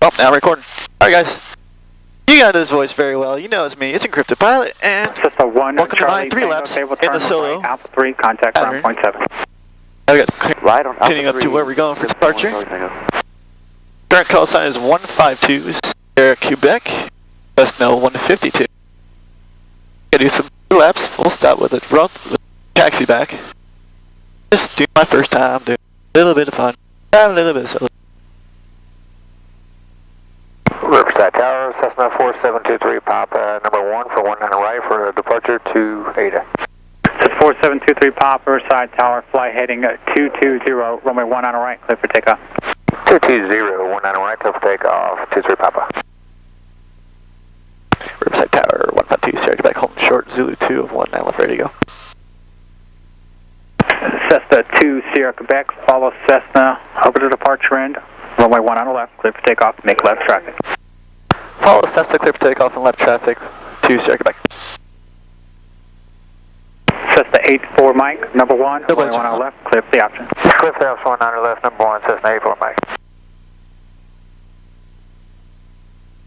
Oh, now recording. Alright guys, you got this voice very well. You know it's me. It's Encrypted Pilot, and System 1, welcome Charlie, to my 3 laps in the solo. Right, Alpha 3, contact ground point 7. I got right on tuning up to where we're going for departure. Current call sign is 152 Sierra, Quebec. Cessna 152. Gonna do some 3 laps, full stop with a taxi back. Just do my first time, do a little bit of fun, a little bit of solo. Riverside Tower, Cessna 4723, Papa, number 1 for 19 right for departure to Ada. 4723 Papa, Riverside Tower, fly heading 220, runway 19 right, clear for takeoff. 220, 19 right, clear for takeoff, 23 Papa. Riverside Tower, 152 Sierra, Quebec, home short, Zulu 2 of 19 left, ready to go. Cessna 2 Sierra, Quebec, follow Cessna over to departure end, runway 19 left, clear for takeoff, make left traffic. Follow Cessna, clear for takeoff and left traffic, 2 Sierra, Quebec. Cessna 84 Mike, number 1, runway 19 left, clear for the option. Clear for the option, 19 left, number 1, Cessna 84 Mike.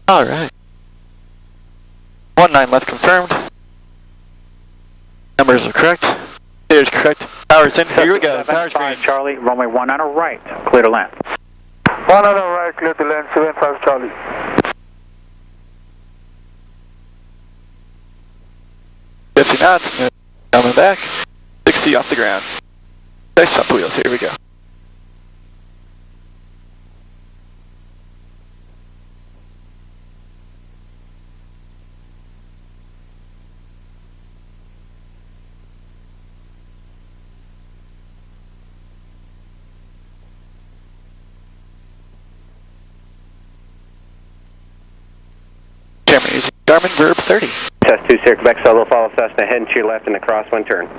Alright. 19 left confirmed. Numbers are correct. There's correct. Power's in. Here we go. Power's green. Charlie, runway 19 right, clear to land. 19 right, clear to land, 75 Charlie. Fifty knots. Coming back. 60 off the ground. Nice up the wheels. Here we go. Camera using Garmin Verb 30. Cessna 2 Sierra, Quebec, solo, follow Cessna, heading to your left in the crosswind turn.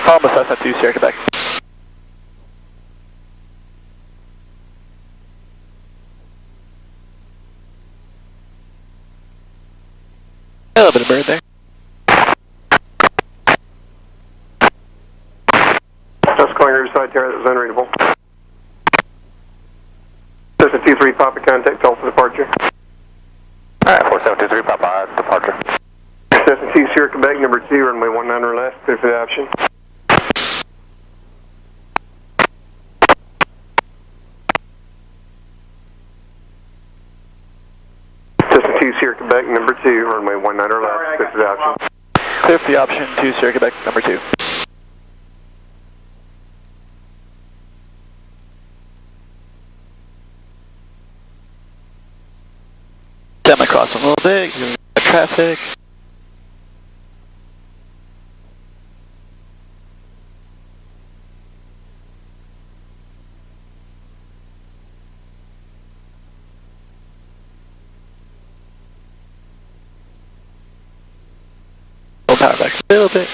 Follow Cessna 2 Sierra, Quebec. A little bit of bird there. Just going Riverside Tower, that was unreadable. Cessna 23 Papa, contact call for departure. Alright, 4723 Papa, departure. Cessna 2 Sierra, Quebec, number 2, runway 19 left, clear for the option. Cessna 2 Sierra, Quebec, number 2, runway 19 left, clear for the option. Clear for the option, 2 Sierra, Quebec, number 2. Semi-cross a little bit, traffic. Pull power back a little bit.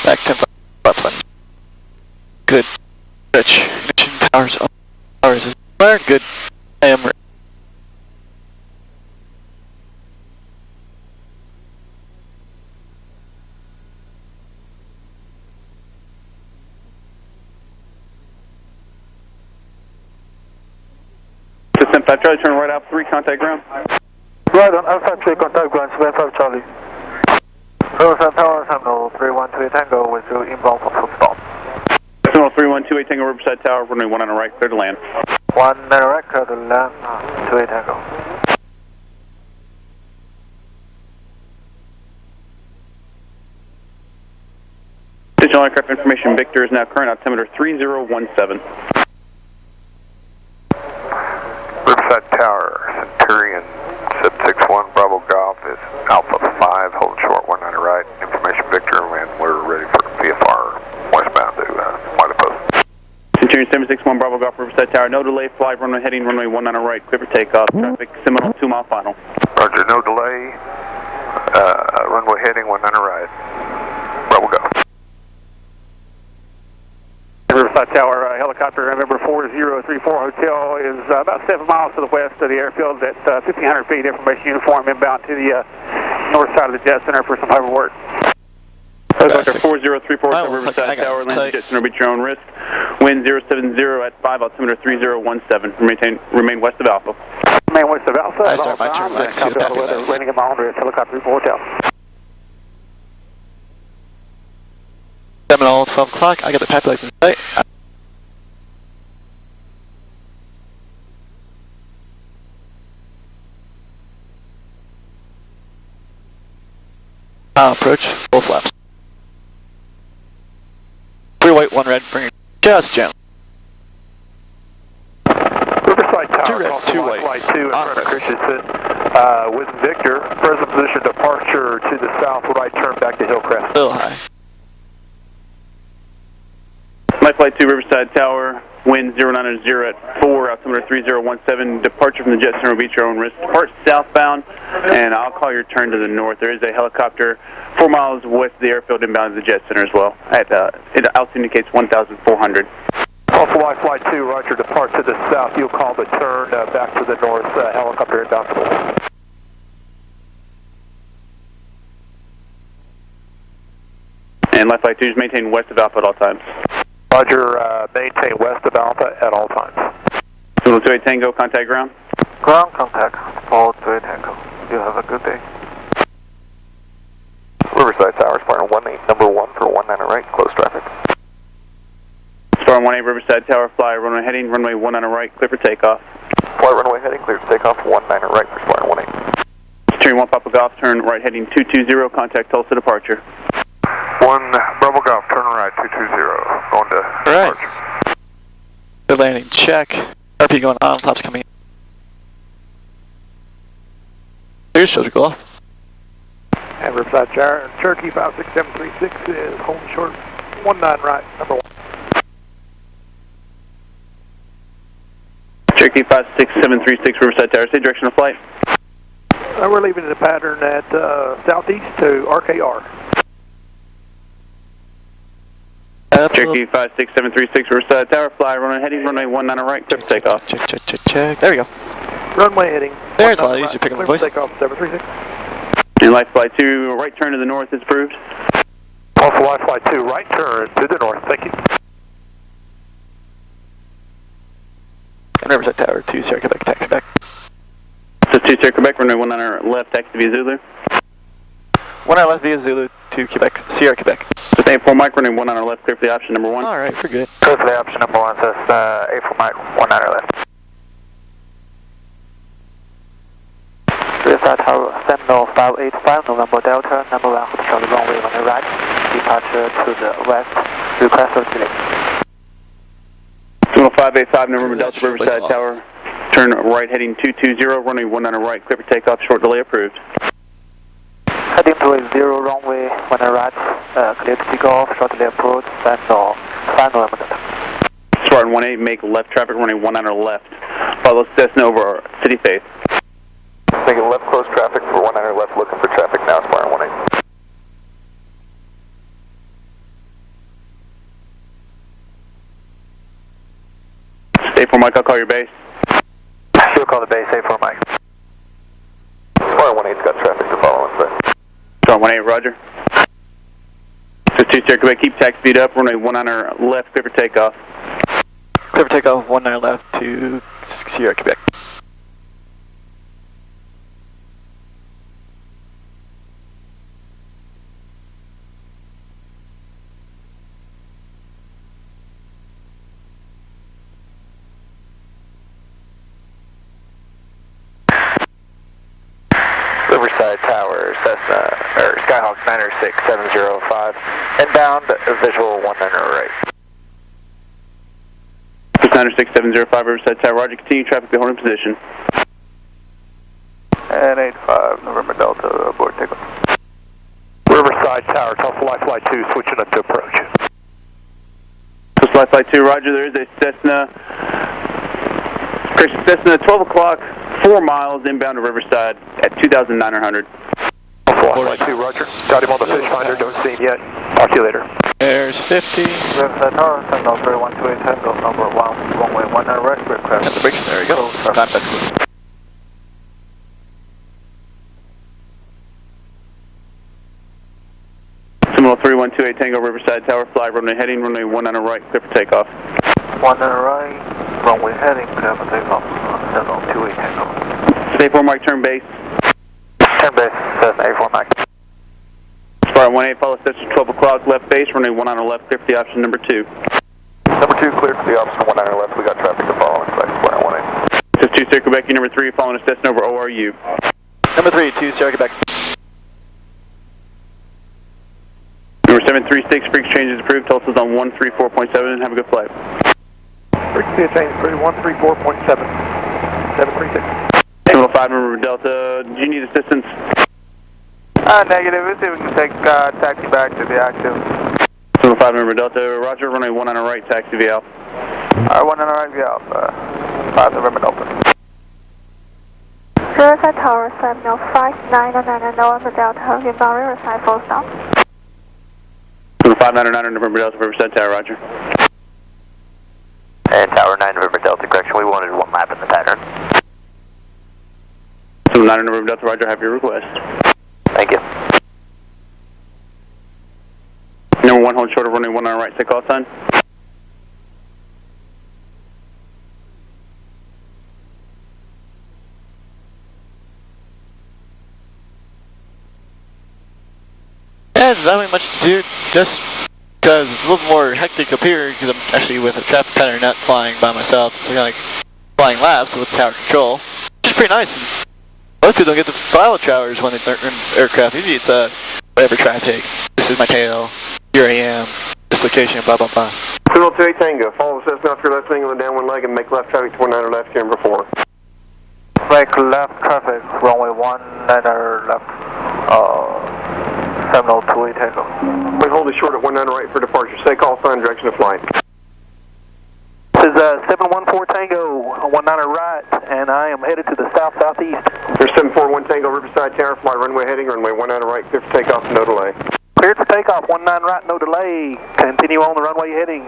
Back 10 left. Good. Rich. Ignition powers up. Powers is fired. Good. I am ready. System 5 Charlie, turn right out 3, contact ground. Right on Alpha 3, contact ground, 75 Charlie. Riverside Tower, Terminal 3128 Tango with you inbound for full stop. Terminal 3128 Tango, Riverside Tower, runway 19 right, clear to land. 19 right, clear to land, 28 Tango. Digital aircraft information, Victor is now current altimeter 3017. Riverside Tower, Centurion, 761 Bravo Golf is Alpha 5, hold short. Golf Riverside Tower. No delay, fly runway heading runway 19 right, clear for takeoff. Traffic, Seminole 2 mile final. Roger, no delay. Runway heading 19 right. Bravo go. Riverside Tower, helicopter number 4034 Hotel is about 7 miles to the west of the airfield at 1,500 feet. Information uniform inbound to the north side of the jet center for some hover work. Helicopter 4034 Riverside Tower, land jet center, beat your own risk. Wind 070 at 5, altimeter 3017. Remain west of Alpha. Remain west of Alpha. I start my turn back, see the happy lights. Landing at my own risk, helicopter hotel. Seminole, 12 o'clock. I got the happy lights in sight. Approach, full flaps. 3 white, 1 red, bring it just gentle. Riverside Tower, 2 red, 2 white. Flight 2 in front of Christensen. With Victor, present position departure to the south, right turn back to Hillcrest. Still high. Light Flight 2 Riverside Tower, wind 090 at 4, altimeter 3017. Departure from the jet center will be at your own risk. Depart southbound, and I'll call your turn to the north. There is a helicopter 4 miles west of the airfield inbound to the jet center as well. Altitude indicates 1,400. Also, Flight 2, roger, depart to the south. You'll call the turn back to the north, helicopter inbound to the west. And Light Flight 2 is maintained west of Alpha at all times. Roger, maintain west of Alpha at all times. Zulu 28 Tango, contact ground. Ground contact, Paul 28 Tango. You have a good day. Riverside Tower, Spartan 18, number 1 for 19 right, close traffic. Spartan 18 Riverside Tower, fly runway heading, runway 19 right, clear for takeoff. Flight runway heading, clear to takeoff, 19 right for Spartan 18. Steering 1 Papa Golf, turn right heading 220, contact Tulsa departure. 1 Bravo Golf, turn right 220. Going to departure. Good landing, check. RP going on, flaps coming in. Here's show to go off. And Riverside Tower, Cherokee 56736 is holding short 19 right, number 1. Cherokee 56736 Riverside Tower, say direction of flight. We're leaving the pattern at southeast to RKR. Cherokee 56736 Riverside Tower, fly runway heading, runway 19 right, clear for takeoff. Check, check, check, check. There we go. Runway heading. There's a lot easier picking up the voice. Takeoff 736. And Light Flight 2, right turn to the north is approved. Also, Light Flight 2, right turn to the north, thank you. And Riverside Tower, 2 Sierra Quebec, taxi back. So 2 Sierra Quebec, runway 19 left, taxi via Zulu. 1 left via Zulu, 2 Quebec, Sierra Quebec. So 84 Mike, runway 19 left, clear for the option number 1. Alright, we're good. Clear for the option number 1, says 84 Mike, 19 left. Riverside Tower, Sentinel 585, November Delta, number 1, control the runway 19 right, departure to the west, request of delay. Sentinel 585, November Delta, Riverside Tower, turn right heading 220, runway 19 right, clear for takeoff, short delay approved. Heading to a 0 runway 19 right, clear to take off, short delay approved, Sentinel 5 November Delta. Spartan 18, make left traffic, runway 19 left, follow Cessna over City Faith. Making left close traffic for 19 left, looking for traffic now, Spartan 18. 84 Mike, I'll call your base. You'll call the base, 84 Mike. Spartan 18's got traffic to follow inside. Spartan 18, roger. So 2 Sierra Quebec, keep taxi speed up, runway 19 left, clear for takeoff. Clear for takeoff, 19 left to Sierra Quebec. Riverside Tower, Cessna, or Skyhawk 96705, inbound, visual 19 right. 96705 Riverside Tower, roger, continue traffic, be holding position. And 85, November Delta, aboard takeoff. Riverside Tower, Tulsa Light Flight 2, switching up to approach. Tulsa Light Flight 2, roger, there is a Cessna Correction, Cessna, 12 o'clock, 4 miles inbound to Riverside at 2,900. 412, Roger. Got him on the fish finder, don't see him yet. Talk to you later. There's 50. Riverside Tower, Sentinel 3128 Tango, number 1, runway 19 right, aircraft. And the brakes, there we go. Time check. Seminole 3128 Tango, Riverside Tower, fly runway heading, runway 19 right, clear for takeoff. 19 right, runway heading, clear for takeoff, Sentinel 28 Tango. Stay 4 Mike, turn base. Turn base, Cessna 84 Mike. Spartan 18, follow station 12 o'clock, left base, runway 19 left, clear for the option number 2. Number 2, cleared for the option 19 left. We got traffic to follow inside Spartan 18. Just 2 Sierra Quebec, number 3, following a Cessna over ORU. Number 3, 2 Sierra Quebec. Number 736, free exchange is approved, Tulsa's on 134.7, have a good flight. Frequency change through 134.7. 736. Seminole 5, number Delta, do you need assistance? Negative, let's see if we can take taxi back to the active. Seminole 5, number Delta, roger, runway 19 right, taxi via Alpha. 19 right, via Alpha, 5 November Delta. Riverside Tower, Seminole 5999 November Delta, inbound Riverside, full stop. Seminole 599 November Delta, Riverside Tower, roger. And Tower 9 November Delta, correction, we wanted 1 lap in the pattern. Seminole 9 November Delta, roger, have your request. Thank you. Number 1, hold short of runway 19 right, take off sign. Yeah, there's not really much to do, just because it's a little more hectic up here, because I'm actually with a traffic pattern, not flying by myself, just kind of like flying laps with tower control, which is pretty nice. And most people don't get to file towers when they're in aircraft. Usually it's whatever traffic. This is my tail. Here I am. This location. Blah blah blah. Seminole 28 Tango, follow the Cessna off your left wing on the down one leg and make left traffic to 19 left, here number 4. Make left traffic, runway 19 left, Seminole 28 Tango. We hold it short at 19 right for departure. Stay call sign, direction of flight. This is 714 Tango, 19 right, and I am headed to the south-southeast. There's 741 Tango, Riverside Tower, fly runway heading, runway 19 right, clear for takeoff, no delay. Cleared for takeoff, 19 right, no delay. Continue on the runway heading,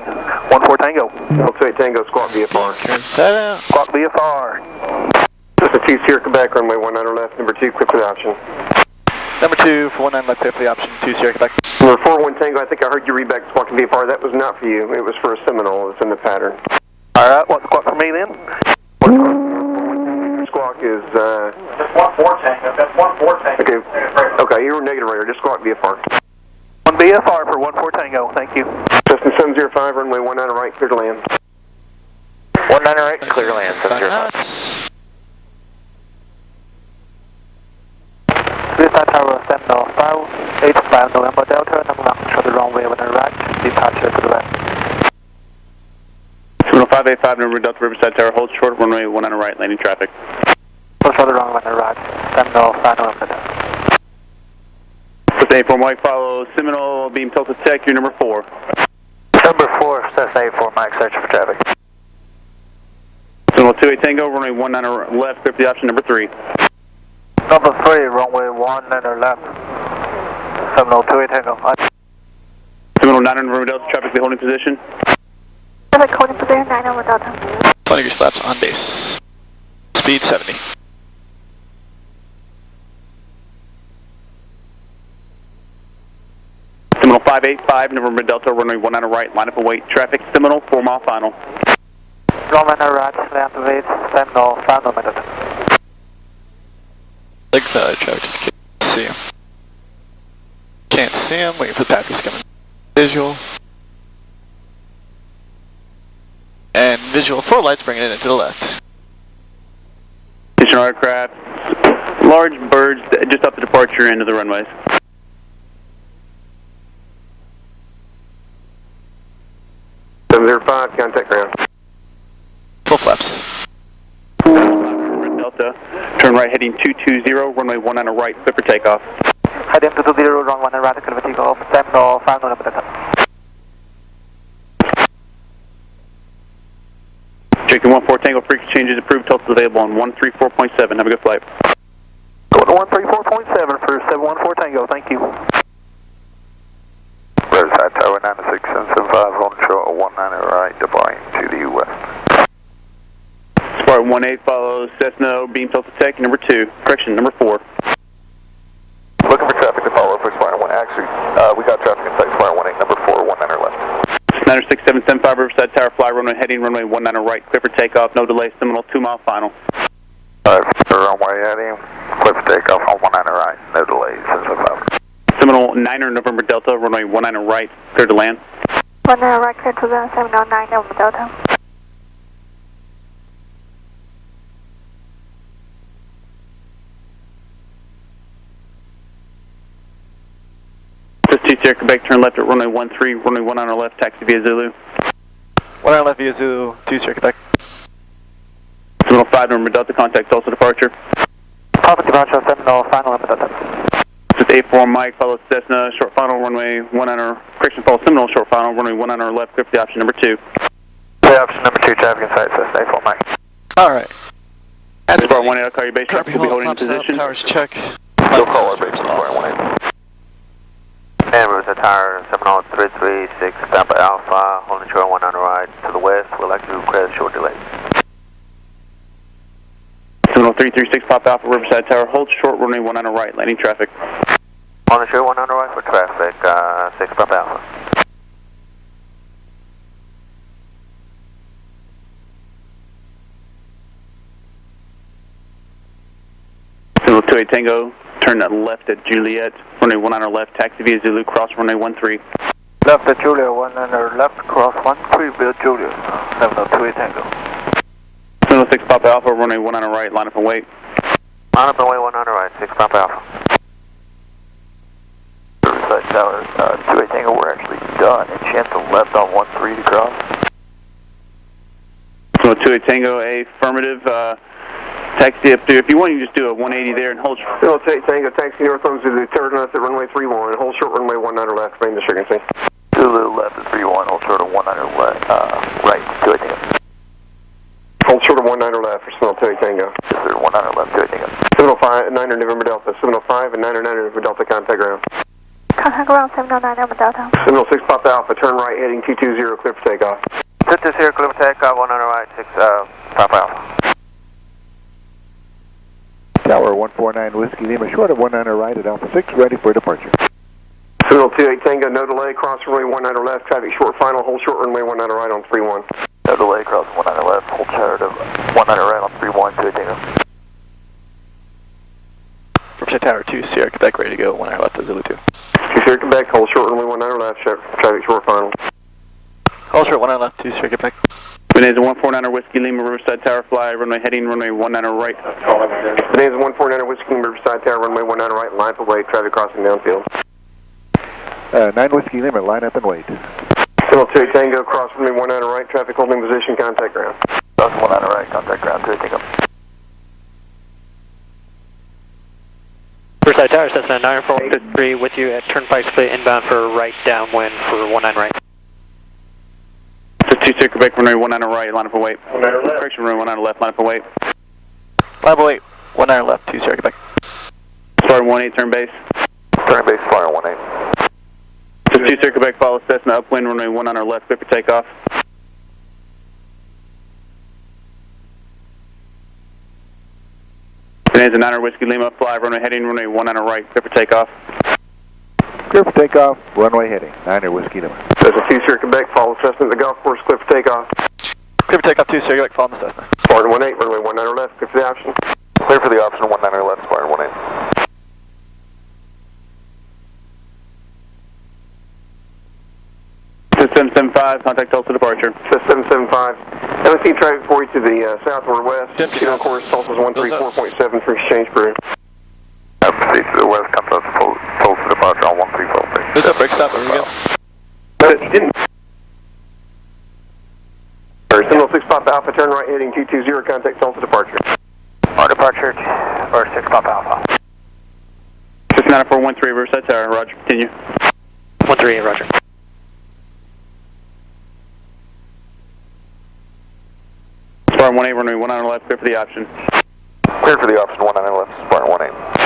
14 Tango. 28 Tango, squawk VFR. Curve set out. Squawk VFR. Just a 2 Sierra Quebec, runway 19 left, number 2, clear for the option. Number 2 for 19 left, clear for the option. 2 Sierra Quebec. Number 41 Tango, I think I heard you read back squawking VFR. That was not for you. It was for a Seminole. It's in the pattern. All right, what's squawk for me then? Squawk is, That's 14 Tango, that's 14 Tango. okay, you were negative radar. Just squawk VFR. 1 VFR for 14 Tango, thank you. Cessna 705, runway 19 right, clear to land. 19 right, clear land, 705. Riverside Tower, Sentinel 585 November Delta, number 1, control the runway 19 right, departure to the left. Seminole 585 November Delta, Riverside Tower, hold short, runway 19 right, landing traffic. Control the runway 19 right, Sentinel 5 November Delta. Cessna 84 Mike, follow Seminole, beam Tulsa Tech, you're number 4. Number 4, Cessna 84 Mike, search for traffic. Seminole 28 Tango, runway 19 left, clear for the option number 3. Number 3, runway 19 left, Seminole 28 Tango. Seminole 9 November Delta, traffic the holding position. Traffic holding position 9 over Delta. 20 degree flaps on base. Speed 70. Seminole 585 November Delta, runway 19 right, line up and wait, traffic, Seminole, 4 mile final. Runway 19 right, line up and wait, Seminole 5 November Delta. Like the traffic, just can't see him. Can't see him. Waiting for the package coming. Visual. And visual 4 lights bringing it into the left. Additional aircraft, large birds just off the departure end of the runways. Contact ground. Full flaps. Delta, turn right heading 220, runway 19 right, clear for takeoff. Heading 220, runway 19 right, clear for takeoff, Seminole 5 November Delta. Victor 14 Tango, frequency changes approved, Tulsa available on 134.7. Have a good flight. Going to 134.7 for 714 Tango, thank you. Riverside Tower 96775 on short 19 right, deploying to the west. Spartan 18 follows Cessna, beam Tulsa Tech, number 2, correction, number 4. Looking for traffic to follow for Spartan 1. Actually, we got traffic inside Spartan 18, number 4, 19 left. 96775 Riverside Tower, fly runway heading, runway 19 right, clear for takeoff, no delay, Seminole 2-mile final. Runway heading, clear for takeoff on 19 right, no delays, 775. Seminole 9er November Delta, runway 19 right, clear to land. 19 right, clear to land, 709 November Delta. Just 2 Sierra Quebec, turn left at runway 13, runway 19 left, taxi via Zulu. 19 left via Zulu, 2 Sierra Quebec. Seminole 5 November Delta, contact Tulsa departure. Papa departure, Seminole, final up at that. Just 84 Mike, follow Cessna, short final, runway 19, correction, follow Seminole, short final, runway 19 left, clear for the option number 2. The option number 2, traffic inside Cessna, 84 Mike. Alright. Spartan 18, I'll call your base traffic, Copy, will be hold, holding in flaps position. up, powers check. Still call our base Spartan 18. And Riverside Tower, Seminole 336, Papa Alpha, holding short 19 right to the west, we'd like to request short delay. Seminole 336, Pop Alpha, Riverside Tower, hold short, runway 19 right, landing traffic. On the short 19 right for traffic, 6 Papa Alpha. Seminole 28 Tango, turn left at Juliet, runway 19 left, taxi via Zulu, cross runway 13. Left at Julia, 19 left, cross 13 via Julia, 702 Tango. Seminole 6 Papa Alpha, runway 19 right, line up and wait. Line up and wait 19 right, 6 Papa Alpha. Riverside Tower, 28 Tango, we're actually done, and chance of left on 13 to cross. Seminole 28 Tango, affirmative, taxi up to, if you want, you can just do a 180 there and hold. Seminole 28 Tango, taxi north on Zulu, turn left at runway 31, hold short runway 19 left, main distribution. Zulu left at 31, hold short of 19 left, right, 28 Tango. Hold short of 19 left for Seminole 28 Tango. Yes, sir, 19 left, 28 Tango. Seminole 5, 9 November Delta, Seminole 5 and 9 November Delta, contact ground. Contact ground, 709 November Delta. Seminole 6 Papa Alpha, turn right heading 220, clear for takeoff. 220, clear for takeoff, 19 right, 6 Papa Alpha. Tower 149 Whiskey Lima, short of 19 right at Alpha 6, ready for departure. Seminole 28 Tango, no delay, cross runway 19 left, traffic short final, hold short runway 19 right on 31. No delay, cross 19 left, hold short of 19 right on 31, 28 Tango. Riverside Tower 2 Sierra Quebec, ready to go, 19 left to Zulu 2. 2 Sierra Quebec, hold short runway 19 left, traffic short final. Hold short 19 left, 2 Sierra Quebec. Bonanza 149 Whiskey Lima, Riverside Tower, fly, runway heading, runway 19 right. Bonanza 149 Whiskey Lima, Riverside Tower, runway 19 right, line for wait, traffic crossing downfield. 9 Whiskey Lima, line up and wait. Seminole 28 Tango, cross runway 19 right, traffic holding position, contact ground. Cross 19 right, contact ground, 28 Tango. Riverside Tower, Cessna 9453 with you at Turnpike Split inbound for right downwind for 19 right. Just 2 Sierra Quebec, runway 19 right, line up and wait. Correction, runway 19 left, line up and wait. Line up and wait, 19 left, 2 Sierra Quebec. Spartan 18, turn base. Turn base, Spartan 18. Just 2 Sierra Quebec, follow Cessna, upwind, runway 19 left, clear for takeoff. Bonanza 9 Whiskey Lima, fly, runway heading, runway 19 right, clear for takeoff. Clear for takeoff, runway heading, 9 Whiskey Lima. There's a 2 Sierra Quebec, follow Cessna at the golf course, clear for takeoff. Clear for takeoff, 2 Sierra Quebec, follow the Cessna. Spartan 18, runway 19 left, clear for the option. Clear for the option, 19 left, Spartan 18. System 75, contact Tulsa departure. System 775. LSC traffic for you to the southward west. Deputy Shoot on Officer. course, Tulsa's 134.7 for exchange crew. Proceed to the west, come to Tulsa departure on 134. There's a break stop, there we go. But you didn't. Seminole 6 Papa Alpha, turn right heading 220, contact Tulsa departure. On departure, or 6 Papa Alpha. 69413 Riverside Tower, roger, continue. 138, roger. Spartan 18, runway 19 left, clear for the option. Clear for the option, 19 left, Spartan 18.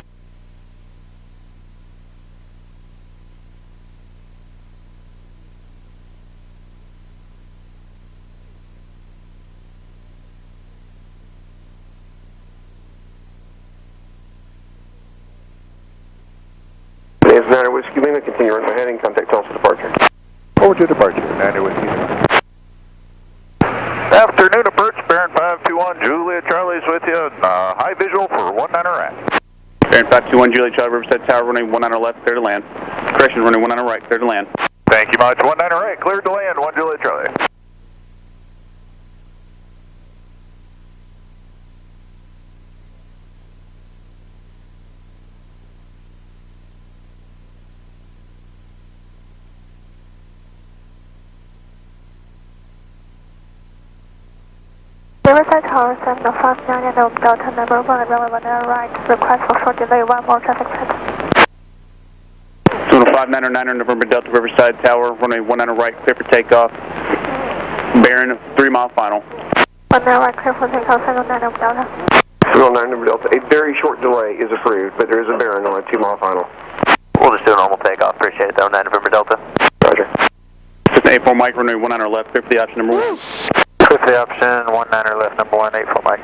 It's 9 Whiskey Lima, continue runway heading, contact Tulsa departure. Forward to departure, 9 Whiskey Lima. Afternoon approach, Baron 521, Juliet Charlie's with you, high visual for 19 right. Baron 521, Juliet Charlie, Riverside Tower, runway 19 left, clear to land. Correction, runway 19 right, clear to land. Thank you much, 19 right, cleared to land, 1 Juliet Charlie. Riverside Tower, 759 and Delta number 1, runway 19 right. Request for short delay, 1 more traffic set. 759 November Delta, Riverside Tower, runway 19 right, clear for takeoff. Baron, 3 mile final. 19 right, clear for takeoff, 709 over Delta. 709 over Delta, a very short delay is approved, but there is a Baron on a 2 mile final. We'll just do a normal takeoff, appreciate it though, 9 November Delta. Roger. System 84 Mike, runway 19 left, clear for the option number 1. Clear for the option, 19 left, number 1, 84 Mike.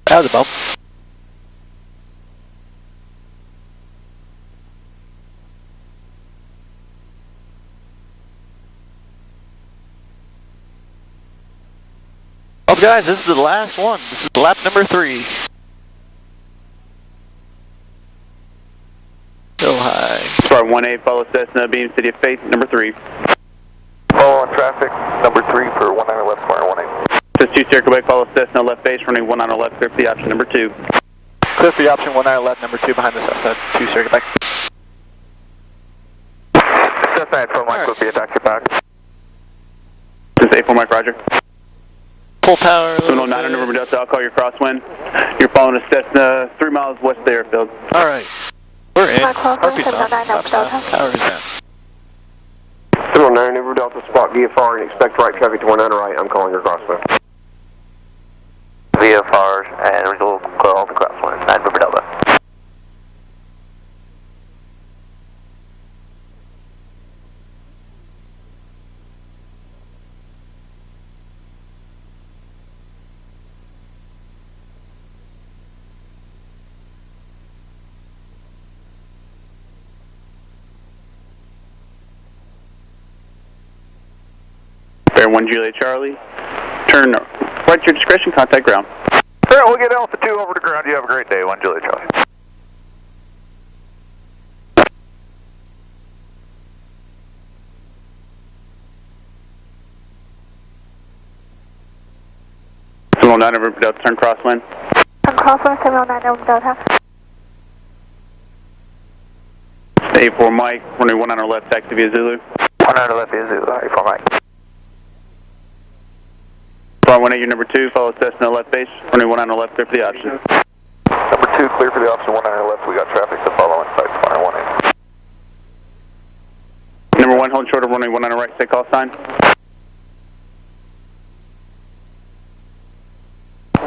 That was a bump. Well, guys, this is the last one. This is lap number 3. Go high. Spartan 18, follow Cessna, Beam, City of Faith, number 3. Follow on traffic, number 3 for 19 left, Spartan 18. Says 2 Sierra Quebec, follow Cessna, left base, running 19 left, clear for the option number 2. Clear for the option 19 left, number 2 behind the Cessna, 2 Sierra Quebec. Cessna 84 Mike will be a taxi back. This is 84 Mike, roger. Full power. 709 November Delta, I'll call your crosswind. You're following a Cessna 3 miles west of the airfield. Alright. We're in. Harpy's on. 709 over Delta. Power is down. 709 over Delta, spot VFR and expect right traffic to 19 right. I'm calling your crosswind. VFR and we'll clear all the crosswind, 9 November Delta. Bear 1 Juliet Charlie, turn right to your discretion, contact ground. Alright, we'll get Alpha 2 over to ground, you have a great day, 1 Juliet Charlie. Zulu 9 over Delta, turn crosswind. Turn crosswind, 709 over Delta. 84 Mike, runway 19 left, taxi via Zulu. 19 left via Zulu, 84 Mike. Spartan 18, number 2, follow Cessna, left base, runway 19 left, clear for the option. Number 2, clear for the option, 19 left, we got traffic to follow inside Spartan 18. Number 1, hold short of runway 19 right, say call sign.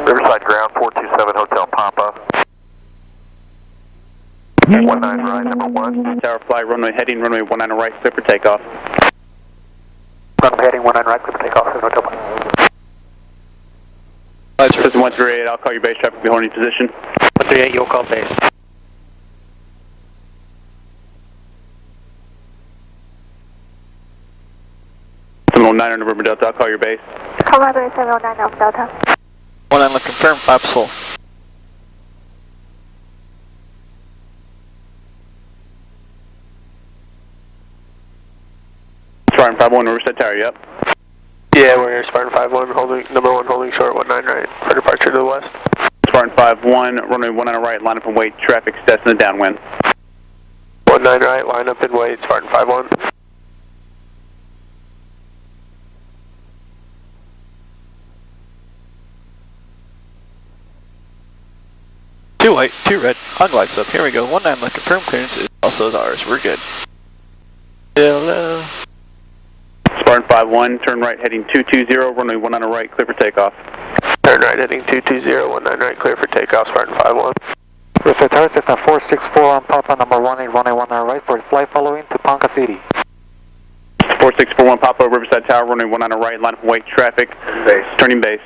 Riverside ground, 427 Hotel Papa. 19 right, number 1. Tower flight, runway heading, runway 19 right, clear for takeoff. Runway heading, 19 right, clear for takeoff, Hotel Papa. System 138, I'll call your base traffic, be holding position. 138, you'll call base. System 09 November Delta, I'll call your base. Call my base, 709 over Delta. 19 left confirmed, flaps full. Spartan 51, Riverside Tower, you up? Yeah, we're here, Spartan 51, holding, number 1 holding short, 19 right, for departure to the west. Spartan 51, runway 19 right, line up and wait, traffic, Cessna downwind. 19 right, line up and wait, Spartan 51. Two white, 2 red, on lights up. Here we go. 19 left confirmed clearance is also ours. We're good. Hello. Spartan 51, turn right heading 220, runway 19 right, clear for takeoff. Turn right heading 220, 19 right, clear for takeoff, Spartan 5-1. Riverside Tower, Cessna 464 on Papa, number 18181 on right for flight following to Ponca City. 4641 Papa, Riverside Tower, runway 19 right, line up and wait, traffic, base. Turning base.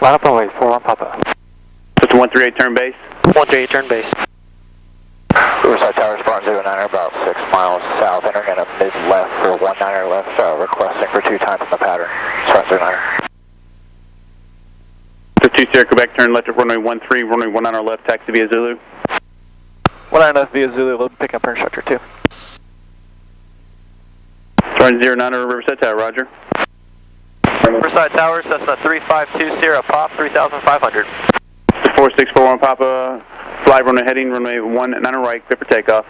Line up and wait, 41 Papa. Just 138, turn base. 138, turn base. Riverside Tower, Spartan 09, about 6 miles south, entering in a mid-left for 19 left, requesting for 2 times in the pattern. Spartan 09. Just 2 Sierra Quebec, turn left at runway 13, runway 19 left, taxi via Zulu. 19 left via Zulu, load pick up for instructor 2. Spartan 09 Riverside Tower, roger. Riverside Tower, Cessna 3520, Pop, 3500. 4641 Papa, fly runway heading, runway 19 right, clear for takeoff.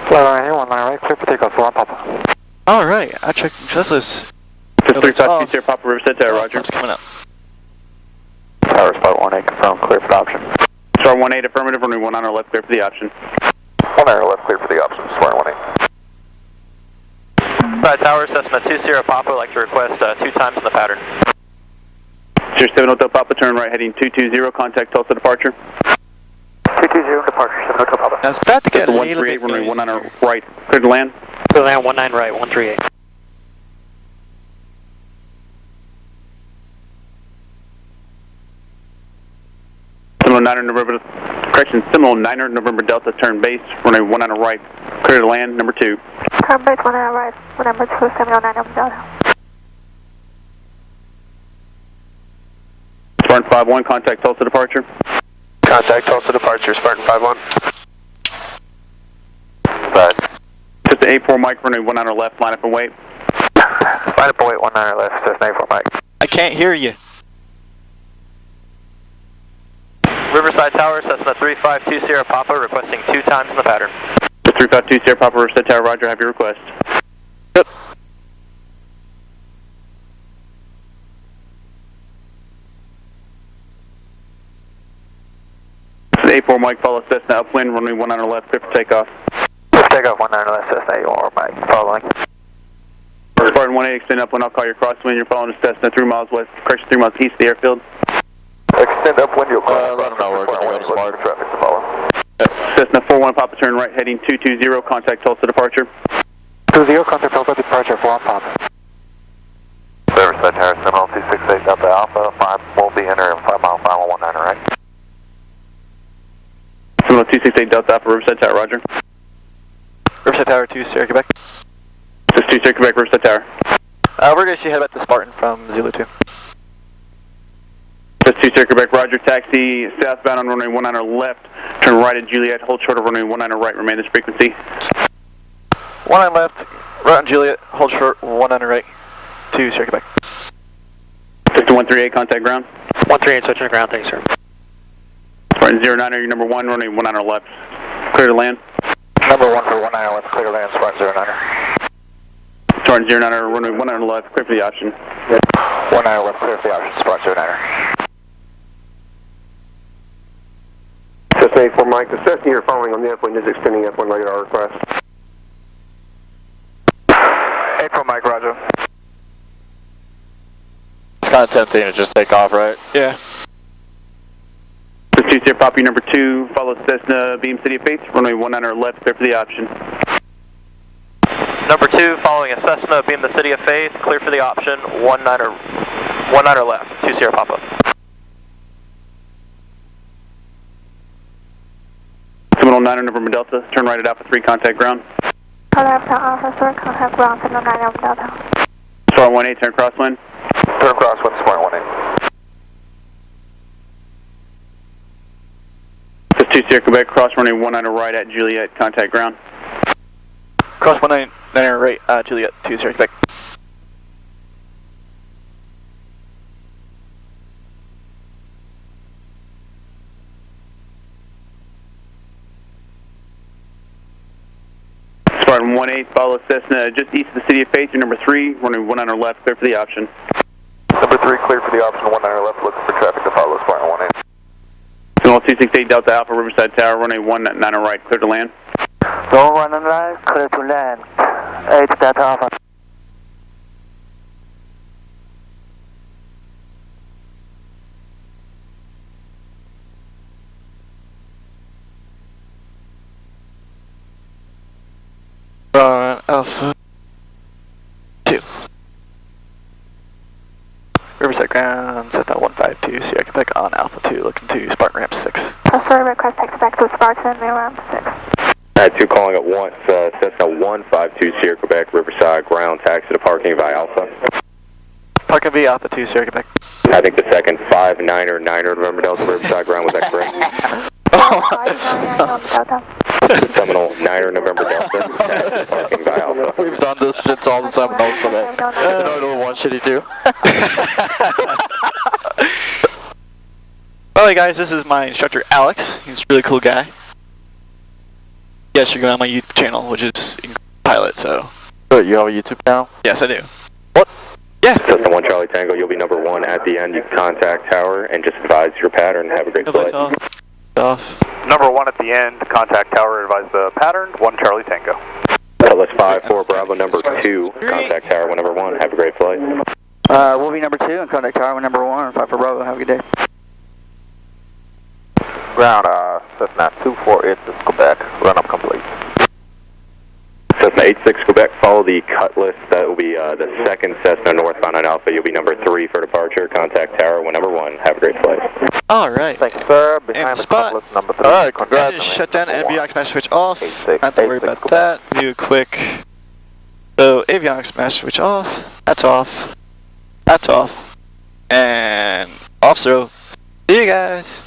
Fly right here, 19 right, clear for takeoff, 41 Papa. Alright, I checked Tesla's. Just 352 Sierra Papa, Riverside Tower, roger. Coming up. Tower, Spartan 18, confirm, clear for the option. Star 18, affirmative, runway 19 left, clear for the option. 19 left, clear for the option, Spartan 18. Riverside Tower, Cessna 20, Papa, would like to request 2 times in the pattern. Sierra 7 Hotel Papa, turn right heading 220, contact Tulsa departure. 220 departure, 7 Hotel Papa. I was about to get a little 138, bit runway noisy. 19 right, clear to land. Clear to land, 19 right, 138. Seminole 9er, November Delta, turn base, runway 19 right, clear to land, number 2. Turn base 19 right, number 2, Seminole 9 Delta. Spartan 5-1, contact Tulsa departure. Contact Tulsa departure, Spartan 5-1. Just the 84 Mike, runway 19 left, line up and wait. Line up and wait, 19 left, Cessna 84 Mike. I can't hear you. Riverside Tower, Cessna 3520, Papa, requesting 2 times in the pattern. 352 Sierra Papa, Riverside Tower, roger, have your request. Yep. The 84 Mike, follow Cessna upwind, runway 19 left, clear for takeoff. Clear for takeoff, 19 left, Cessna 84 Mike, following. Spartan 18, extend upwind, I'll call your crosswind, you're following a Cessna 3 miles west, correction 3 miles east of the airfield. Extend upwind, you'll call. Let them know we're going to go to smart traffic to follow. Cessna 41 Papa, turn right heading 220, contact Tulsa departure. 20, contact Tulsa departure, 41 Papa. Riverside Tower, Seminole 268 Delta Alpha, 5 will be entering 5 mile final 19 right. Seminole 268 Delta Alpha, Riverside Tower, roger. Riverside Tower 2, Sierra Quebec. Just 2 Sierra Quebec, Riverside Tower. We're going to head back to Spartan from Zulu 2. Just 2 Sierra Quebec, roger, taxi southbound on runway 19 left, turn right at Juliet, hold short of runway 19 right, remain this frequency. 19 left, right on Juliet, hold short, 19 right, 2 Sierra Quebec. Just 138, contact ground. 138, switching to ground, thanks, sir. Spartan 09, your number 1, runway 19 left, clear to land. Number 1 for 19 left, clear to land, Spartan 09. Spartan 09, runway 19 left, clear for the option. 19 left, clear for the option, Spartan 09. Cessna 84 Mike, the Cessna you're following on the upwind is extending upwind radar request. 84 Mike, roger. It's kind of tempting to just take off, right? Yeah. Just 2 Sierra Papa, number 2, follow Cessna, beam City of Faith, runway 19 left, clear for the option. Number 2, following a Cessna, beam the City of Faith, clear for the option, 19 left, 2 Sierra Papa. Seminole 9 November Delta, turn right at Alpha 3, contact ground. Left Alpha 3, contact ground, Seminole 9 Delta. Spartan 18, turn crosswind. Turn crosswind, Spartan 18. Just 2 Sierra Quebec, cross runway 19 right at Juliet, contact ground. Cross 19 right, Juliet, 2 Sierra Quebec. Spartan 18, follow Cessna just east of the City of Faith, your number 3, runway 19 left, clear for the option. Number 3, clear for the option, 19 left, looking for traffic to follow, Spartan 18. Seminole 268 Delta Alpha, Riverside Tower, runway 19 right, clear to land. Go 19 right, clear to land. 8 Delta Alpha. Alpha 2. Riverside ground, Cessna 152, Sierra Quebec on Alpha 2, looking to Spartan ramp 6. Sorry, request taxi back to Spartan, main ramp 6. Alright, 2 calling at once, Cessna 152, Sierra Quebec, Riverside ground, taxi to parking via Alpha. Parking via Alpha 2, Sierra Quebec. I think the second 59er, November Delta, Riverside ground, was that correct? 599 Delta. Seminole, 9er, November Delta, taxi to parking via Alpha. We've done this shit all the Seminoles today. No, 1 shitty 2. Well, hey guys, this is my instructor Alex. He's a really cool guy. Yes, you're going on my YouTube channel, which is Encrypted Pilot, so. Good, you have a YouTube channel? Yes, I do. What? Yeah. Cessna 1 Charlie Tango, you'll be number 1 at the end. You can contact tower and just advise your pattern. Have a great flight. Off. Number 1 at the end, contact tower, advise the pattern, 1 Charlie Tango. Cutlass 5-4 Bravo, number 2, contact tower, number 1. Have a great flight. We'll be number 2 and contact tower number 1, 5 for Bravo. Have a good day. Ground, Cessna 248 Quebec, run up complete. Cessna 86 Quebec, follow the Cutlass. That will be the second Cessna northbound on Alpha. You'll be number 3 for departure. Contact tower when number 1. Have a great flight. Alright. Thank you, sir. And Behind the spot. Cutlass, number 3. Alright, congrats. Shut down avionics master switch off. 86, Not to worry about that. Do a quick. So avionics master switch off. That's off. That's off. And off. So see you guys.